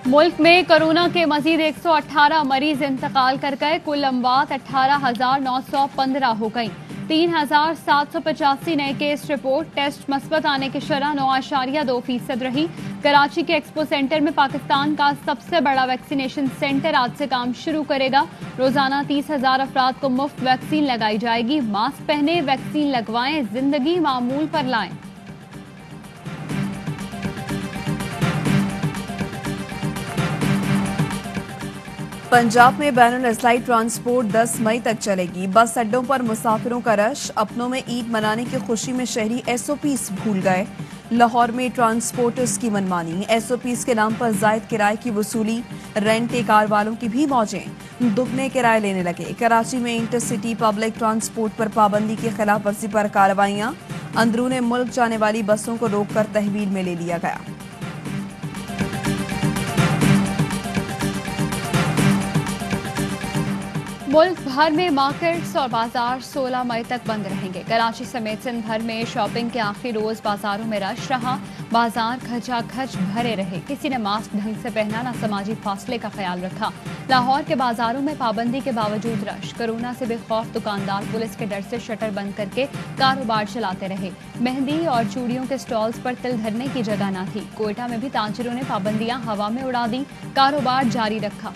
मुल्क में कोरोना के मजीद 118 मरीज इंतकाल कर गए। कुल अमवात 18,915 हो गई। 3,785 नए केस रिपोर्ट। टेस्ट मस्बत आने की शरह 9.2% रही। कराची के एक्सपो सेंटर में पाकिस्तान का सबसे बड़ा वैक्सीनेशन सेंटर आज से काम शुरू करेगा। रोजाना 30,000 अफराद को मुफ्त वैक्सीन लगाई जाएगी। मास्क पहने, वैक्सीन लगवाएं, जिंदगी मामूल पर लाएं। पंजाब में बैनुल अज़लाई ट्रांसपोर्ट 10 मई तक चलेगी। बस अड्डों पर मुसाफिरों का रश। अपनों में ईद मनाने की खुशी में शहरी एसओपीज भूल गए। लाहौर में ट्रांसपोर्टर्स की मनमानी। एसओपीज के नाम पर जायद किराए की वसूली। रेंट कार वालों की भी मौजें। दुगने किराए लेने लगे। कराची में इंटरसिटी पब्लिक ट्रांसपोर्ट पर पाबंदी की खिलाफ वर्जी पर कार्रवाइयां। अंदरूने मुल्क जाने वाली बसों को रोककर तहवील में ले लिया गया। मुल्क भर में मार्केट्स और बाजार 16 मई तक बंद रहेंगे। कराची समेत सिंध भर में शॉपिंग के आखिरी रोज बाजारों में रश रहा। बाजार खचाखच भरे रहे। किसी ने मास्क ढंग से पहना, न समाजी फासले का ख्याल रखा। लाहौर के बाजारों में पाबंदी के बावजूद रश। कोरोना से बेखौफ दुकानदार पुलिस के डर से शटर बंद करके कारोबार चलाते रहे। मेहंदी और चूड़ियों के स्टॉल्स पर तिल धरने की जगह न थी। कोयटा में भी ताजिरों ने पाबंदियां हवा में उड़ा दी, कारोबार जारी रखा।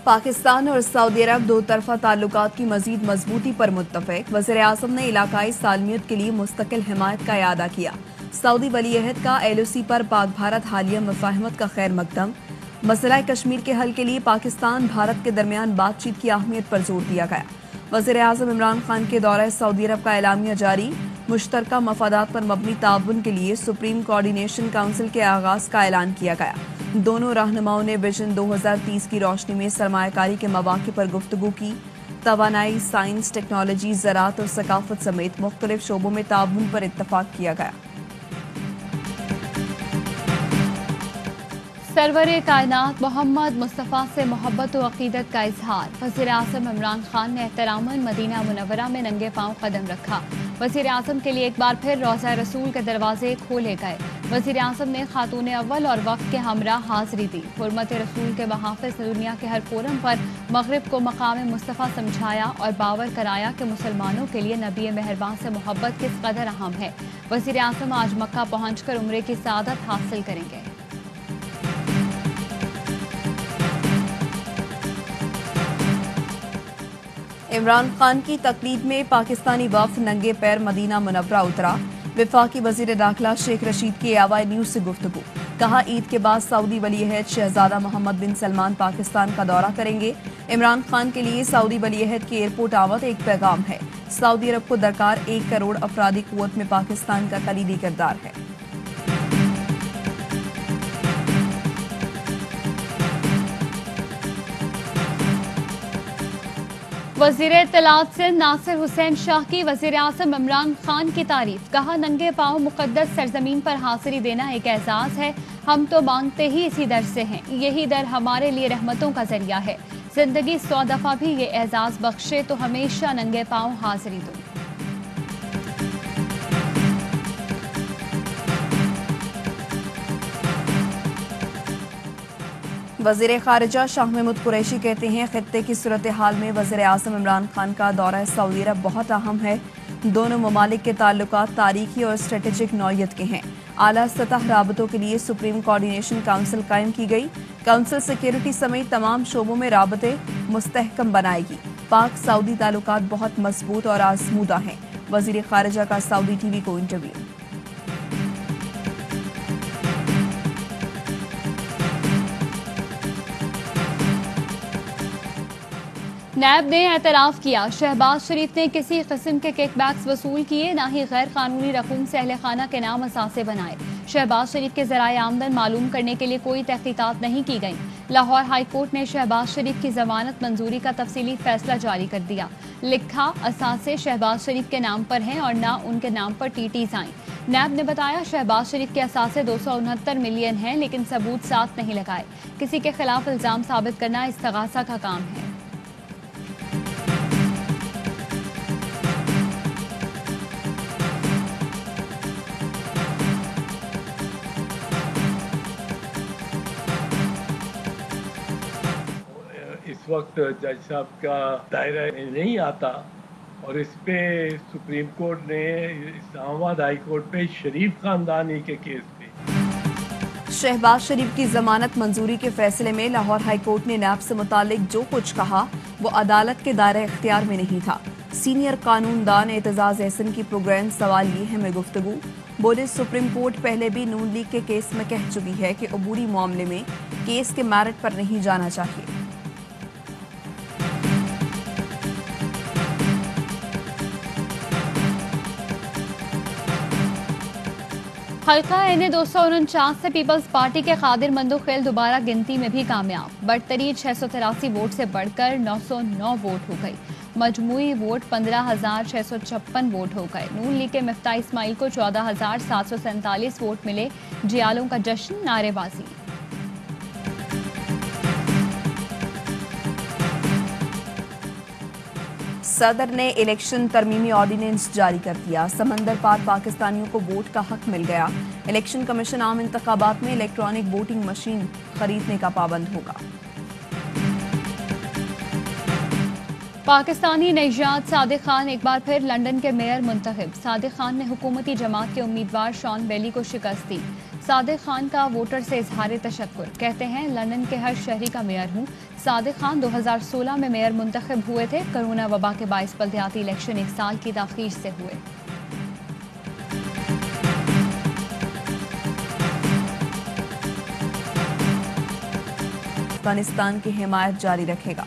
पाकिस्तान और सऊदी अरब दो तरफा ताल्लुकात की मजीद मजबूती पर मुत्तफिक। वज़ीर आज़म ने इलाकाई सालमियत के लिए मुस्तकिल हिमायत का इरादा किया। सऊदी वलीअहद का LOC पर पाक भारत हालिया मुफाहमत का खैर मकदम। मसला कश्मीर के हल के लिए पाकिस्तान भारत के दरमियान बातचीत की अहमियत पर जोर दिया गया। वज़ीर आज़म इमरान खान के दौरे सऊदी अरब का एलामिया जारी। मुश्तरका मफादात पर मबनी ताउन के लिए सुप्रीम कोऑर्डिनेशन काउंसिल के आगाज का ऐलान किया गया। दोनों रहनुमाओं ने विजन 2030 की रोशनी में सरमायाकारी के मौके पर गुफ्तगू की। तवानाई, साइंस, टेक्नोलॉजी, ज़राअत और सकाफत समेत मुख्तलिफ शोबों में ताउन पर इत्तफाक किया गया। सरवरे कायनात मोहम्मद मुस्तफ़ा से मोहब्बत व अक़ीदत का इजहार। वज़ीर आज़म इमरान खान ने एहतरामन मदीना मुनव्वरा में नंगे पांव कदम रखा। वज़ीर आज़म के लिए एक बार फिर रोज़ा रसूल के दरवाजे खोले गए। वज़ीर आज़म ने खातून अव्वल और वक्त के हमरा हाजिरी दी। हुर्मत रसूल के महाफ़िज़ दुनिया के हर फोरम पर मग़रिब को मकाम मुस्तफ़ा समझाया और बावर कराया कि मुसलमानों के लिए नबी मेहरबान से मोहब्बत किस कदर अहम है। वज़ीर आज़म आज मक्का पहुँचकर उम्रे की सआदत हासिल करेंगे। इमरान खान की तकलीफ में पाकिस्तानी वफ़द नंगे पैर मदीना मुनव्वरा उतरा। वफाकी वज़ीर दाखिला शेख रशीद की AY न्यूज़ से गुफ्तगू। कहा, ईद के बाद सऊदी वलीअहद शहजादा मोहम्मद बिन सलमान पाकिस्तान का दौरा करेंगे। इमरान खान के लिए सऊदी वलीअहद की एयरपोर्ट आमद एक पैगाम है। सऊदी अरब को दरकार 1 करोड़ अफरादी कुव्वत में पाकिस्तान का कलीदी किरदार है। वज़ीर इत्तलात सिंध नासिर हुसैन शाह की वज़ीर आज़म इमरान खान की तारीफ। कहा, नंगे पांव मुक़द्दस सरजमीन पर हाजिरी देना एक एजाज़ है। हम तो मांगते ही इसी दर से हैं। यही दर हमारे लिए रहमतों का जरिया है। जिंदगी 100 दफ़ा भी ये एजाज़ बख्शे तो हमेशा नंगे पांव हाजिरी दूँ। वज़ीर ख़ारिजा शाह महमूद कुरैशी कहते हैं, खित्ते की सूरत हाल में वज़ीर आज़म इमरान खान का दौरा सऊदी अरब बहुत अहम है। दोनों ममालिक के ताल्लुकात तारीखी और स्ट्रेटेजिक नौयत के हैं। आला सतह राबतों के लिए सुप्रीम कोऑर्डिनेशन काउंसिल कायम की गई। काउंसिल सिक्योरिटी समेत तमाम शोबों में राबते मुस्तहकम बनाएगी। पाक सऊदी ताल्लुकात बहुत मजबूत और आजमूदा हैं। वज़ीर ख़ारिजा का सऊदी TV को इंटरव्यू। नैब ने एतराफ़ किया, शहबाज शरीफ ने किसी किस्म के किकबैक्स वसूल किए, ना ही गैर कानूनी रकूम से अहल खाना के नाम असासे बनाए। शहबाज शरीफ के ज़राए आमदन मालूम करने के लिए कोई तहकीकात नहीं की गई। लाहौर हाई कोर्ट ने शहबाज शरीफ की जमानत मंजूरी का तफसीली फैसला जारी कर दिया। लिखा, असासे शहबाज शरीफ के नाम पर हैं और ना उनके नाम पर टीटीज आईं। नैब ने बताया, शहबाज शरीफ के असासे 269 मिलियन हैं, लेकिन सबूत साथ नहीं लगाए। किसी के खिलाफ इल्जाम साबित करना इस्तगासा का काम है। इस वक्त जज साहब का दायरा नहीं आता और इस पे सुप्रीम कोर्ट ने इस्लामाबाद हाई कोर्ट पे शरीफ खानदानी के केस पे शहबाज शरीफ की जमानत मंजूरी के फैसले में लाहौर हाई कोर्ट ने नैब से मुतालिक जो कुछ कहा वो अदालत के दायरे इख्तियार में नहीं था। सीनियर कानूनदान एतजाज एहसन की प्रोग्राम सवाल ये है में गुफ्तगू बोले, सुप्रीम कोर्ट पहले भी नून लीग के केस में कह चुकी है कि अबूरी मामले में केस के मेरिट पर नहीं जाना चाहिए। हल्का एन 249 से पीपल्स पार्टी के कादिर मंदोखेल दोबारा गिनती में भी कामयाब। बरतरीन 683 वोट से बढ़कर 909 वोट हो गई। मजमूई वोट 15,656 वोट हो गए। नून लीग के मिफ्ता इस्माइल को 14,747 वोट मिले। जियालों का जश्न, नारेबाजी। सदर ने इलेक्शन तरमीमी ऑर्डिनेंस जारी कर दिया। समंदर पार पाकिस्तानियों को वोट का हक मिल गया। इलेक्शन कमीशन आम इंतखाबात में इलेक्ट्रॉनिक वोटिंग मशीन खरीदने का पाबंद होगा। पाकिस्तानी नैजाद सादिक खान एक बार फिर लंदन के मेयर मुंतखब। सादिक खान ने हुकूमती जमात के उम्मीदवार शॉन बेली को शिकस्त दी। सादिक खान का वोटर से इजहार तशक्कुर, कहते हैं लंदन के हर शहरी का मेयर हूँ। सादिक खान 2016 में मेयर मुंतखब हुए थे। कोरोना वबा के बाइस बल्दियाती इलेक्शन 1 साल की ताखीर से हुए। अफगानिस्तान की हिमायत जारी रखेगा।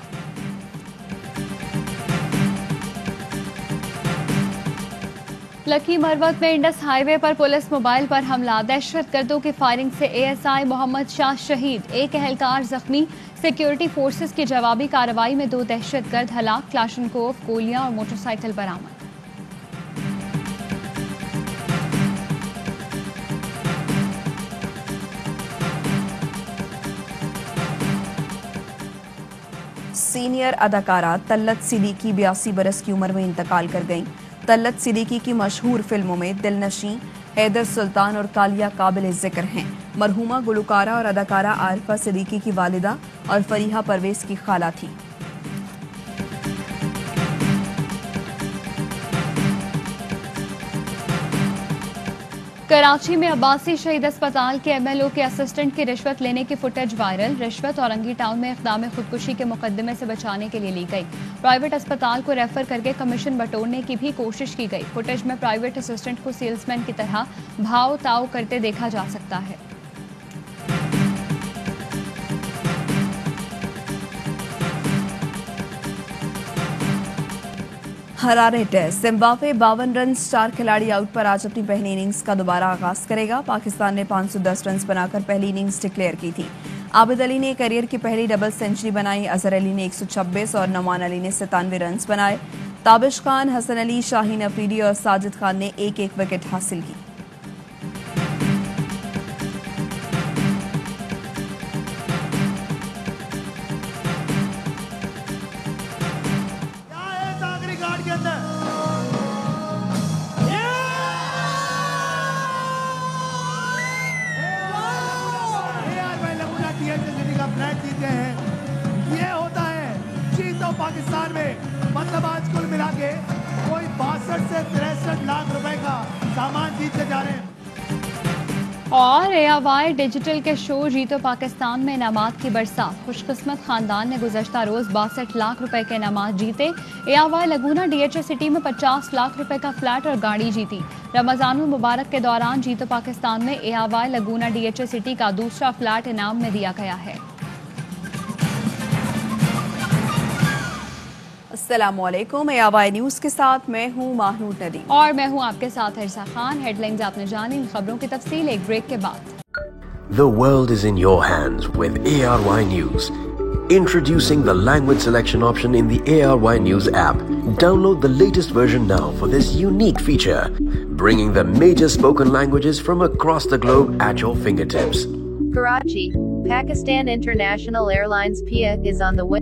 लकी मरवत में इंडस हाईवे पर पुलिस मोबाइल पर हमला। दहशतगर्दों की फायरिंग से एएसआई मोहम्मद शाह शहीद, एक एहलकार जख्मी। सिक्योरिटी फोर्सेस की जवाबी कार्रवाई में 2 दहशतगर्द हलाक। क्लाशनकोव, गोलियां और मोटरसाइकिल बरामद। सीनियर अदाकारा तल्लत सिद्दीकी 82 बरस की उम्र में इंतकाल कर गईं। तल्लत सिद्दीकी की मशहूर फिल्मों में दिलनशी, हैदर सुल्तान और कालिया काबिल जिक्र हैं। मरहूमा गुलकारा और अदाकारा आरिफा सिद्दीकी की वालिदा और फरीहा परवेज की खाला थी। कराची में अब्बासी शहीद अस्पताल के एमएलओ के असिस्टेंट की रिश्वत लेने की फुटेज वायरल। रिश्वत औरंगी टाउन में इक़दाम खुदकुशी के मुकदमे से बचाने के लिए ली गई। प्राइवेट अस्पताल को रेफर करके कमीशन बटोरने की भी कोशिश की गई। फुटेज में प्राइवेट असिस्टेंट को सेल्समैन की तरह भाव ताव करते देखा जा सकता है। हरारे टेस्ट जिम्बाब्वे 52 रन, 4 खिलाड़ी आउट पर आज अपनी पहली इनिंग्स का दोबारा आगाज करेगा। पाकिस्तान ने 510 रन बनाकर पहली इनिंग्स डिक्लेयर की थी। आबिद अली ने करियर की पहली डबल सेंचुरी बनाई। अजहर अली ने 126 और नौमान अली ने 97 रन बनाए। ताबिश खान, हसन अली, शाहीन अफरीदी और साजिद खान ने एक एक विकेट हासिल की। ये होता है चीतों पाकिस्तान में, मतलब आज कुल मिला के कोई 62 से 63 लाख रुपए का सामान जीतते जा रहे हैं। और एआवाई डिजिटल के शो जीतो पाकिस्तान में इनामात की बरसात। खुशकिस्मत खानदान ने गुज़श्ता रोज 62 लाख रुपए के इनामात जीते। एआवाई लगूना डीएचए सिटी में 50 लाख रुपए का फ्लैट और गाड़ी जीती। रमजानुल मुबारक के दौरान जीतो पाकिस्तान में एआवाई लगूना डीएचए सिटी का दूसरा फ्लैट इनाम में दिया गया है। अस्सलामुअलैकुम। ARY न्यूज के साथ मैं हूँ माहनूर नदीम और मैं हूँ आपके साथ हर्षा खान। हेडलाइंस आपने जानी, इन खबरों की तफसील एक ब्रेक के बाद। The world is in your hands with ARY News. Introducing the language selection option in the ARY News app. Download the latest version now for this unique feature, bringing the major spoken languages from across the globe at your fingertips. Karachi, Pakistan International Airlines PIA is on the way.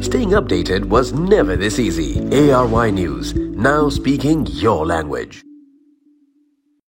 Staying updated was never this easy. ARY News, now speaking your language.